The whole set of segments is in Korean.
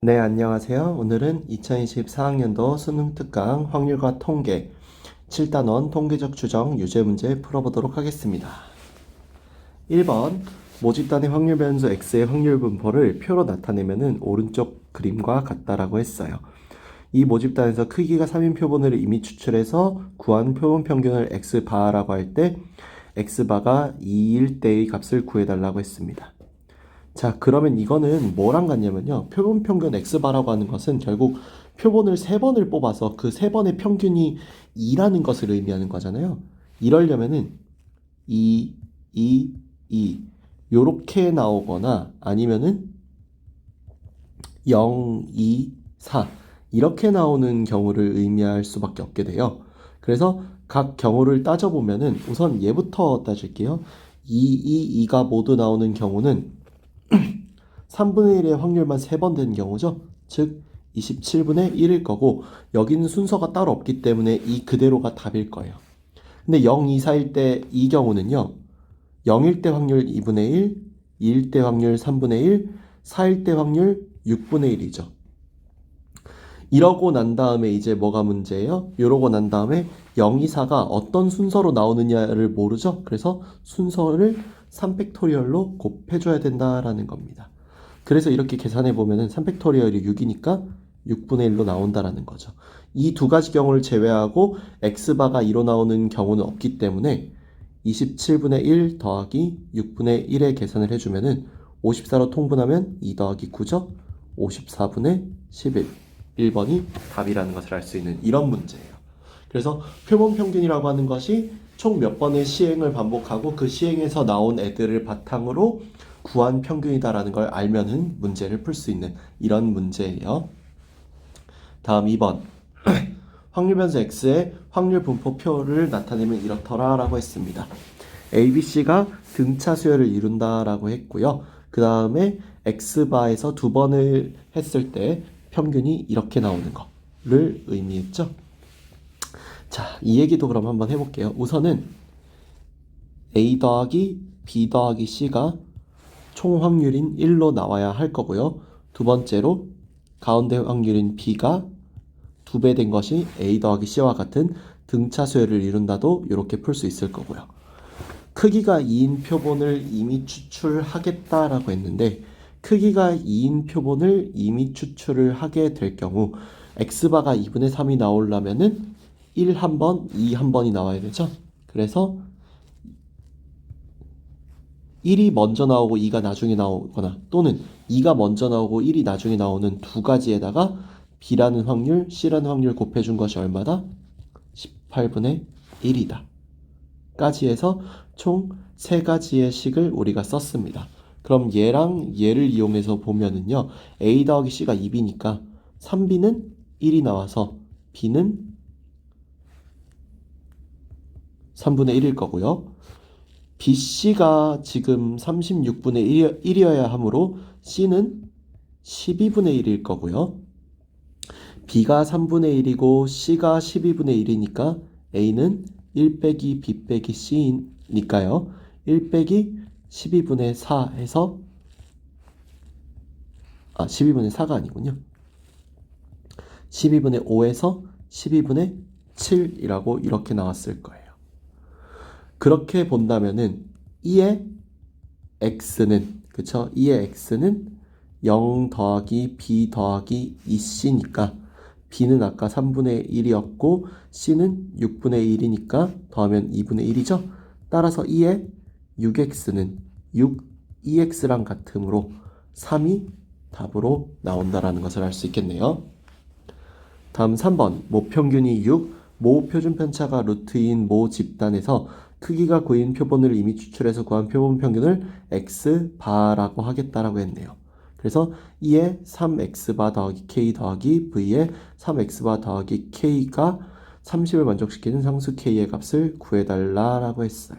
네, 안녕하세요. 오늘은 2024학년도 수능 특강 확률과 통계 7단원 통계적 추정 유제 문제 풀어보도록 하겠습니다. 1번 모집단의 확률 변수 x의 확률 분포를 표로 나타내면 오른쪽 그림과 같다라고 했어요. 이 모집단에서 크기가 3인 표본을 이미 추출해서 구한 표본 평균을 x바라고 할 때 x바가 2일 때의 값을 구해달라고 했습니다. 자, 그러면 이거는 뭐랑 같냐면요. 표본 평균 x바라고 하는 것은 결국 표본을 3번을 뽑아서 그 3번의 평균이 2라는 것을 의미하는 거잖아요. 이러려면은 2, 2, 2 요렇게 나오거나 아니면은 0, 2, 4 이렇게 나오는 경우를 의미할 수밖에 없게 돼요. 그래서 각 경우를 따져보면은 우선 얘부터 따질게요. 2, 2, 2가 모두 나오는 경우는 3분의 1의 확률만 3번 되는 경우죠. 즉 27분의 1일 거고 여기는 순서가 따로 없기 때문에 이 그대로가 답일 거예요. 근데 0, 2, 4일 때 이 경우는요. 0일 때 확률 2분의 1, 2일 때 확률 3분의 1, 4일 때 확률 6분의 1이죠. 이러고 난 다음에 이제 뭐가 문제예요? 이러고 난 다음에 0, 2, 4가 어떤 순서로 나오느냐를 모르죠. 그래서 순서를 3팩토리얼로 곱해줘야 된다라는 겁니다. 그래서 이렇게 계산해 보면은 3팩토리얼이 6이니까 6분의 1로 나온다라는 거죠. 이 두 가지 경우를 제외하고 x바가 2로 나오는 경우는 없기 때문에 27분의 1 더하기 6분의 1에 계산을 해주면은 54로 통분하면 2 더하기 9죠. 54분의 11. 1번이 답이라는 것을 알 수 있는 이런 문제예요. 그래서 표본 평균이라고 하는 것이 총 몇 번의 시행을 반복하고 그 시행에서 나온 애들을 바탕으로 구한 평균이다라는 걸 알면은 문제를 풀 수 있는 이런 문제예요. 다음 2번. 확률 변수 x의 확률 분포표를 나타내면 이렇더라 라고 했습니다. ABC가 등차 수열을 이룬다라고 했고요. 그 다음에 x바에서 두 번을 했을 때 평균이 이렇게 나오는 거를 의미했죠. 자, 이 얘기도 그럼 한번 해볼게요. 우선은 A 더하기 B 더하기 C가 총 확률인 1로 나와야 할 거고요. 두 번째로 가운데 확률인 B가 2배 된 것이 A 더하기 C와 같은 등차 수열을 이룬다도 이렇게 풀 수 있을 거고요. 크기가 2인 표본을 이미 추출하겠다라고 했는데 크기가 2인 표본을 이미 추출을 하게 될 경우 x바가 2분의 3이 나오려면은 1 한 번, 2 한 번이 나와야 되죠. 그래서 1이 먼저 나오고 2가 나중에 나오거나 또는 2가 먼저 나오고 1이 나중에 나오는 두 가지에다가 B라는 확률, C라는 확률 곱해준 것이 얼마다? 18분의 1이다. 까지 해서 총 3가지의 식을 우리가 썼습니다. 그럼 얘랑 얘를 이용해서 보면은요. A 더하기 C가 2B니까 3B는 1이 나와서 B는 3분의 1일 거고요. BC가 지금 36분의 1이어야 하므로 C는 12분의 1일 거고요. B가 3분의 1이고 C가 12분의 1이니까 A는 1 빼기 B 빼기 C니까요. 1 빼기 12분의 4 해서 12분의 4가 아니군요. 12분의 5에서 12분의 7이라고 이렇게 나왔을 거예요. 그렇게 본다면은 2의 x는 그쵸? 2의 x는 0 더하기 b 더하기 2c니까 b는 아까 3분의 1이었고 c는 6분의 1이니까 더하면 2분의 1이죠? 따라서 2의 6x는 6, 2x랑 같으므로 3이 답으로 나온다라는 것을 알 수 있겠네요. 다음 3번 모평균이 6, 모 표준 편차가 루트인 모 집단에서 크기가 9인 표본을 이미 추출해서 구한 표본 평균을 x바라고 하겠다라고 했네요. 그래서 2의 3x바 더하기 k 더하기 v의 3x바 더하기 k가 30을 만족시키는 상수 k의 값을 구해달라라고 했어요.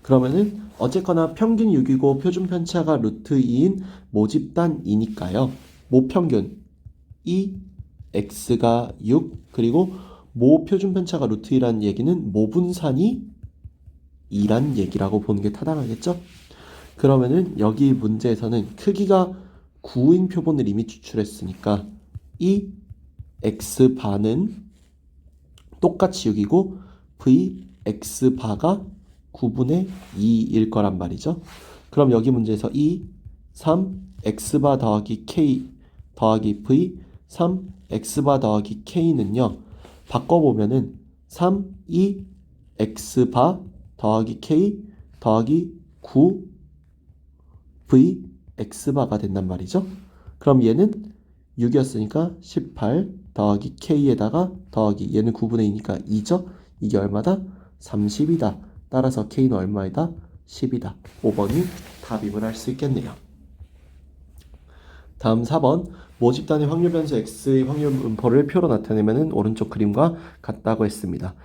그러면은 어쨌거나 평균 6이고 표준 편차가 루트 2인 모집단이니까요. 모평균 2 x가 6 그리고 모 표준 편차가 루트 2란 얘기는 모분산이 2란 얘기라고 보는 게 타당하겠죠? 그러면은 여기 문제에서는 크기가 9인 표본을 이미 추출했으니까 이 x바는 똑같이 6이고 vx바가 9분의 2일 거란 말이죠. 그럼 여기 문제에서 2, 3, x바 더하기 k 더하기 v, 3, x바 더하기 k는요. 바꿔보면은 3, 2, x바 더하기 k 더하기 9, v, x바가 된단 말이죠. 그럼 얘는 6이었으니까 18 더하기 k에다가 더하기 얘는 9분의 2니까 2죠. 이게 얼마다? 30이다. 따라서 k는 얼마이다? 10이다. 5번이 답임을 할 수 있겠네요. 다음 4번 모집단의 확률 변수 x의 확률 분포를 표로 나타내면 오른쪽 그림과 같다고 했습니다.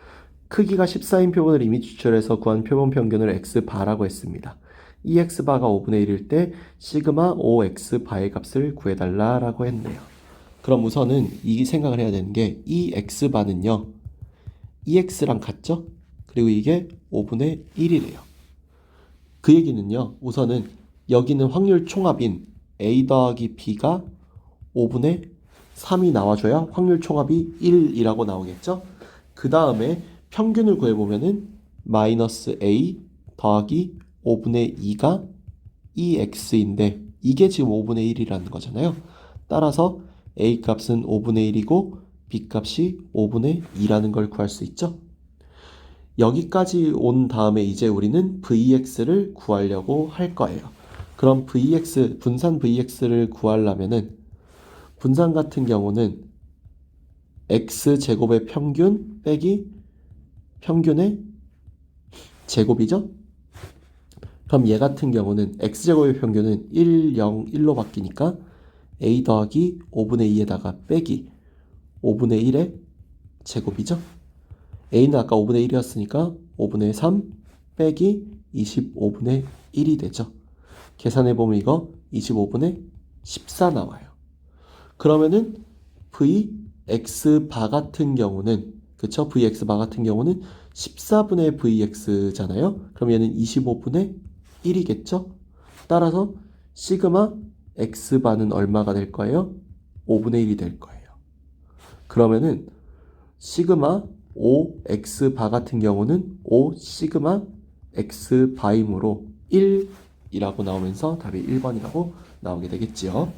크기가 14인 표본을 이미 추출해서 구한 표본 평균을 x바라고 했습니다. 이 x바가 5분의 1일 때 시그마 5x바의 값을 구해달라고 했네요. 그럼 우선은 이 생각을 해야 되는 게 이 x바는요. 이 x랑 같죠? 그리고 이게 5분의 1이래요. 그 얘기는요. 우선은 여기는 확률 총합인 a 더하기 b가 5분의 3이 나와줘야 확률 총합이 1이라고 나오겠죠? 그 다음에 평균을 구해보면은 마이너스 a 더하기 5분의 2가 이 x인데 이게 지금 5분의 1이라는 거잖아요. 따라서 a 값은 5분의 1이고 b 값이 5분의 2라는 걸 구할 수 있죠. 여기까지 온 다음에 이제 우리는 vx를 구하려고 할 거예요. 그럼 분산 vx를 구하려면은 분산 같은 경우는 x제곱의 평균 빼기 평균의 제곱이죠? 그럼 얘 같은 경우는 x제곱의 평균은 1, 0, 1로 바뀌니까 a 더하기 5분의 2에다가 빼기 5분의 1의 제곱이죠? a는 아까 5분의 1이었으니까 5분의 3 빼기 25분의 1이 되죠. 계산해보면 이거 25분의 14 나와요. 그러면은 vx바 같은 경우는 그쵸? vx바 같은 경우는 14분의 vx잖아요. 그럼 얘는 25분의 1이겠죠? 따라서 시그마 x바는 얼마가 될 거예요? 5분의 1이 될 거예요. 그러면은 시그마 5x바 같은 경우는 5 시그마 x바이므로 1이라고 나오면서 답이 1번이라고 나오게 되겠지요.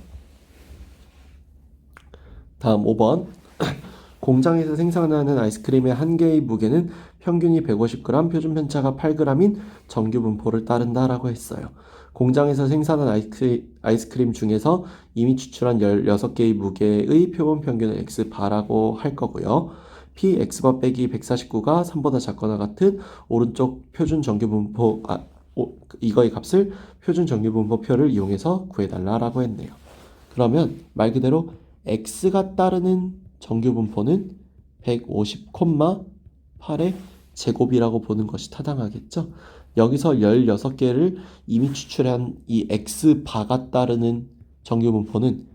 다음 5번 공장에서 생산하는 아이스크림의 한 개의 무게는 평균이 150g, 표준 편차가 8g인 정규 분포를 따른다라고 했어요. 공장에서 생산한 아이스크림 중에서 이미 추출한 16개의 무게의 표본 평균을 x바라고 할 거고요. p x바 빼기 149가 3보다 작거나 같은 오른쪽 표준 정규 분포 이거의 값을 표준 정규 분포표를 이용해서 구해달라라고 했네요. 그러면 말 그대로 x가 따르는 정규 분포는 150,8의 제곱이라고 보는 것이 타당하겠죠. 여기서 16개를 이미 추출한 이 x바가 따르는 정규 분포는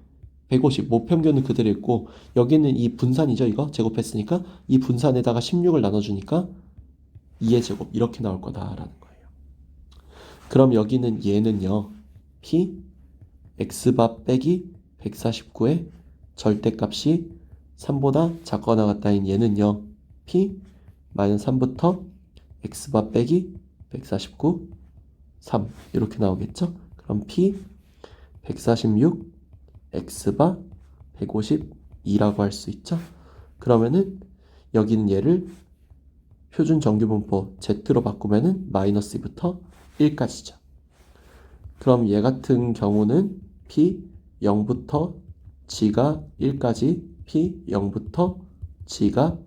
150, 모평균은 그대로 있고 여기는 이 분산이죠. 이거 제곱했으니까 이 분산에다가 16을 나눠주니까 2의 제곱 이렇게 나올 거다라는 거예요. 그럼 여기는 얘는요. p x바 빼기 149의 절대값이 3보다 작거나 같다인 얘는요. p 마이너스 3부터 x바 빼기 149, 3 이렇게 나오겠죠. 그럼 p 146 x바 152라고 할 수 있죠. 그러면은 여기는 얘를 표준 정규 분포 z로 바꾸면은 마이너스 2부터 1까지죠. 그럼 얘 같은 경우는 p 0부터 g가 1까지, p 0부터 g가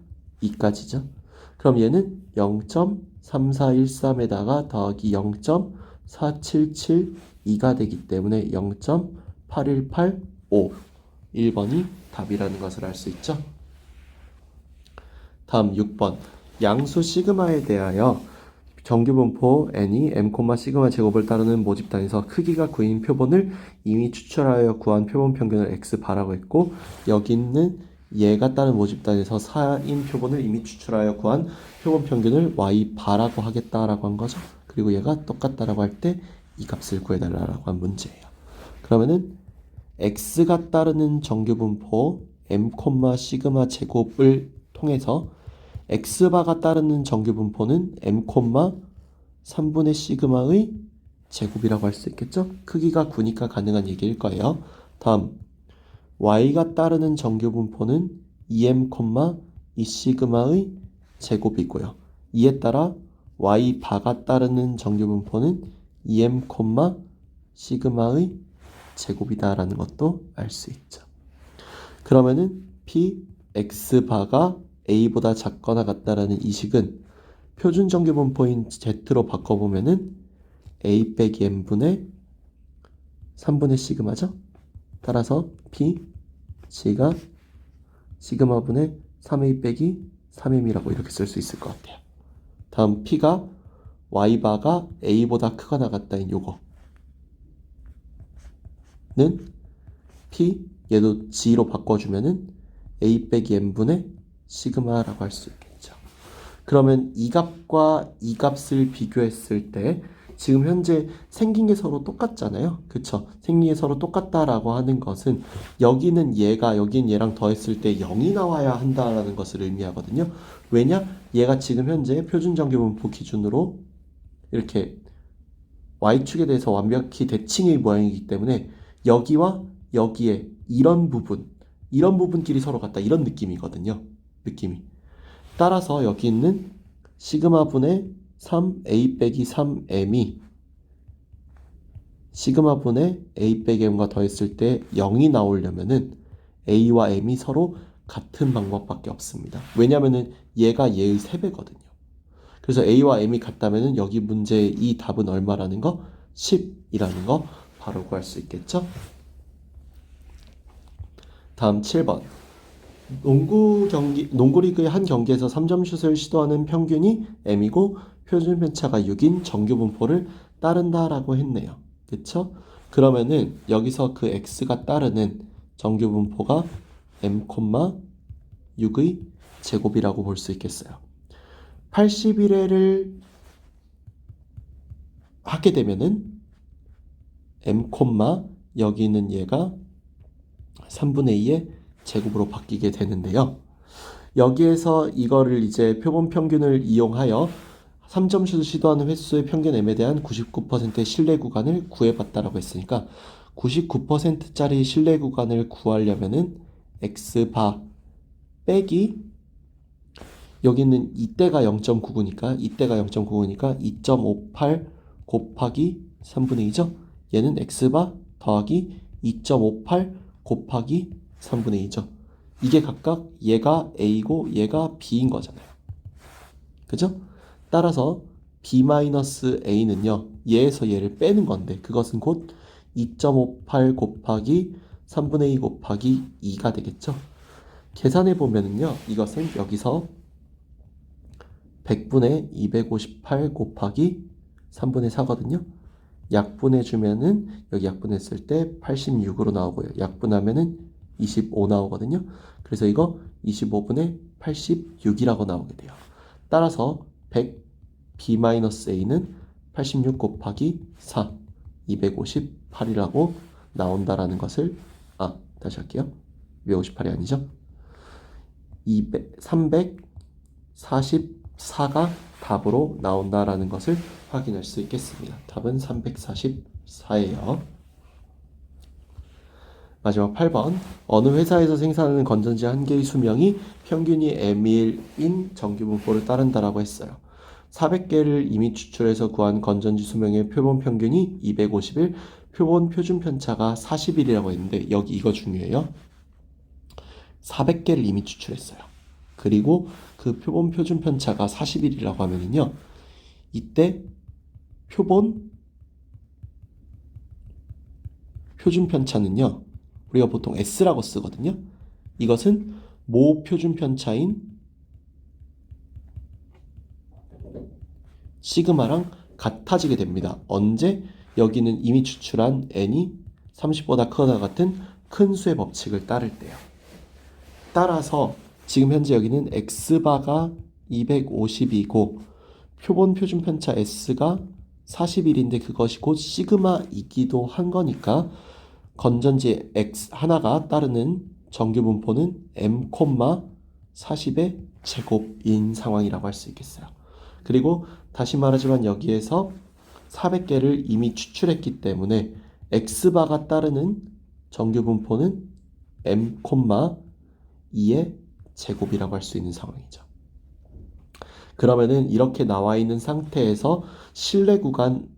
2까지죠. 그럼 얘는 0.3413에다가 더하기 0.4772가 되기 때문에 0.8185 1번이 답이라는 것을 알 수 있죠. 다음 6번 양수 시그마에 대하여 정규분포 n이 m, 시그마 제곱을 따르는 모집단에서 크기가 9인 표본을 이미 추출하여 구한 표본 평균을 x바라고 했고 여기 있는 얘가 따른 모집단에서 4인 표본을 이미 추출하여 구한 표본 평균을 y바라고 하겠다라고 한 거죠. 그리고 얘가 똑같다라고 할 때 이 값을 구해달라고 한 문제예요. 그러면은 x가 따르는 정규분포 m, 시그마 제곱을 통해서 x바가 따르는 정규분포는 m, 3분의 시그마의 제곱이라고 할 수 있겠죠? 크기가 9니까 가능한 얘기일 거예요. 다음 y가 따르는 정규분포는 2m, 2 시그마의 제곱이고요. 이에 따라 y바가 따르는 정규분포는 2m, 시그마의 제곱이다라는 것도 알 수 있죠. 그러면은 p x바가 a보다 작거나 같다라는 이 식은 표준 정규분포인 z로 바꿔보면은 a 빼기 m분의 3분의 시그마죠. 따라서 p c가 시그마분의 3a 빼기 3m이라고 이렇게 쓸 수 있을 것 같아요. 다음 p가 y바가 a보다 크거나 같다인 요거는 p 얘도 g로 바꿔주면은 a 빼기 m분의 시그마라고 할 수 있겠죠. 그러면 이 값과 이 값을 비교했을 때 지금 현재 생긴 게 서로 똑같잖아요. 그쵸? 생긴 게 서로 똑같다라고 하는 것은 여기는 얘가 여긴 얘랑 더했을 때 0이 나와야 한다라는 것을 의미하거든요. 왜냐? 얘가 지금 현재 표준정규분포 기준으로 이렇게 y축에 대해서 완벽히 대칭의 모양이기 때문에 여기와 여기에 이런 부분끼리 서로 같다 이런 느낌이거든요. 느낌이. 따라서 여기 있는 시그마분의 3a 빼기 3m이 시그마분의 a 빼기 m과 더했을 때 0이 나오려면은 a와 m이 서로 같은 방법밖에 없습니다. 왜냐면은 얘가 얘의 3배거든요. 그래서 a와 m이 같다면은 여기 문제의 이 답은 얼마라는 거? 10이라는 거 바로 구할 수 있겠죠? 다음 7번. 농구리그의 한 경기에서 3점 슛을 시도하는 평균이 m이고 표준 편차가 6인 정규분포를 따른다라고 했네요. 그쵸? 그러면은 여기서 그 x가 따르는 정규분포가 m, 6의 제곱이라고 볼 수 있겠어요. 81회를 하게 되면은 m, 여기 있는 얘가 3분의 2의 제곱으로 바뀌게 되는데요. 여기에서 이거를 이제 표본 평균을 이용하여 3점 슛을 시도하는 횟수의 평균 m에 대한 99%의 신뢰 구간을 구해봤다라고 했으니까 99%짜리 신뢰 구간을 구하려면은 x바 빼기 여기는 이때가 0.99니까 2.58 곱하기 3분의 2죠. 얘는 x바 더하기 2.58 곱하기 3분의 2죠. 이게 각각 얘가 a고 얘가 b인 거잖아요. 그죠? 따라서 b-a는요. 얘에서 얘를 빼는 건데 그것은 곧 2.58 곱하기 3분의 2 곱하기 2가 되겠죠. 계산해 보면은요. 이것은 여기서 100분의 258 곱하기 3분의 4거든요. 약분해 주면은 여기 약분했을 때 86으로 나오고요. 약분하면은 25 나오거든요. 그래서 이거 25분의 86이라고 나오게 돼요. 따라서 100 b-a는 86 곱하기 4 258이라고 나온다라는 것을 다시 할게요. 258이 아니죠. 344가 답으로 나온다라는 것을 확인할 수 있겠습니다. 답은 344예요. 마지막 8번. 어느 회사에서 생산하는 건전지 한 개의 수명이 평균이 m일인 정규분포를 따른다라고 했어요. 400개를 이미 추출해서 구한 건전지 수명의 표본 평균이 250일, 표본 표준 편차가 40일이라고 했는데 여기 이거 중요해요. 400개를 이미 추출했어요. 그리고 그 표본 표준 편차가 40일이라고 하면은요. 이때 표본 표준 편차는요. 우리가 보통 S라고 쓰거든요. 이것은 모 표준 편차인 시그마랑 같아지게 됩니다. 언제? 여기는 이미 추출한 n이 30보다 크거나 같은 큰 수의 법칙을 따를 때요. 따라서 지금 현재 여기는 x바가 250이고 표본 표준 편차 s가 41인데 그것이 곧 시그마이기도 한 거니까 건전지 x 하나가 따르는 정규 분포는 m, 40의 제곱인 상황이라고 할 수 있겠어요. 그리고 다시 말하지만 여기에서 400개를 이미 추출했기 때문에 x바가 따르는 정규 분포는 m, 2의 제곱이라고 할 수 있는 상황이죠. 그러면은 이렇게 나와 있는 상태에서 실내 구간,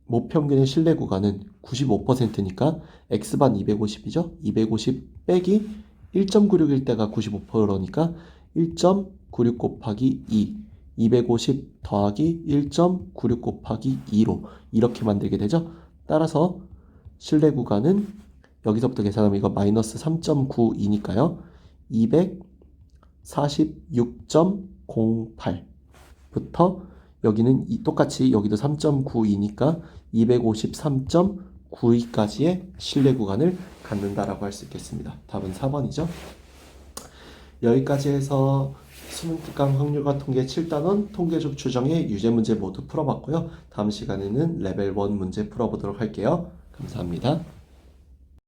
모평균의 실내 구간은 95%니까 x반 250이죠. 250 빼기 1.96일 때가 95%니까 1.96 곱하기 2, 250 더하기 1.96 곱하기 2로 이렇게 만들게 되죠. 따라서 실내 구간은 여기서부터 계산하면 이거 마이너스 3.92니까요. 246.08부터 여기는 똑같이 여기도 3.92니까 253.92까지의 실내 구간을 갖는다라고 할 수 있겠습니다. 답은 4번이죠. 여기까지 해서 수능 특강 확률과 통계 7단원 통계적 추정의 유제 문제 모두 풀어봤고요. 다음 시간에는 레벨 1 문제 풀어보도록 할게요. 감사합니다.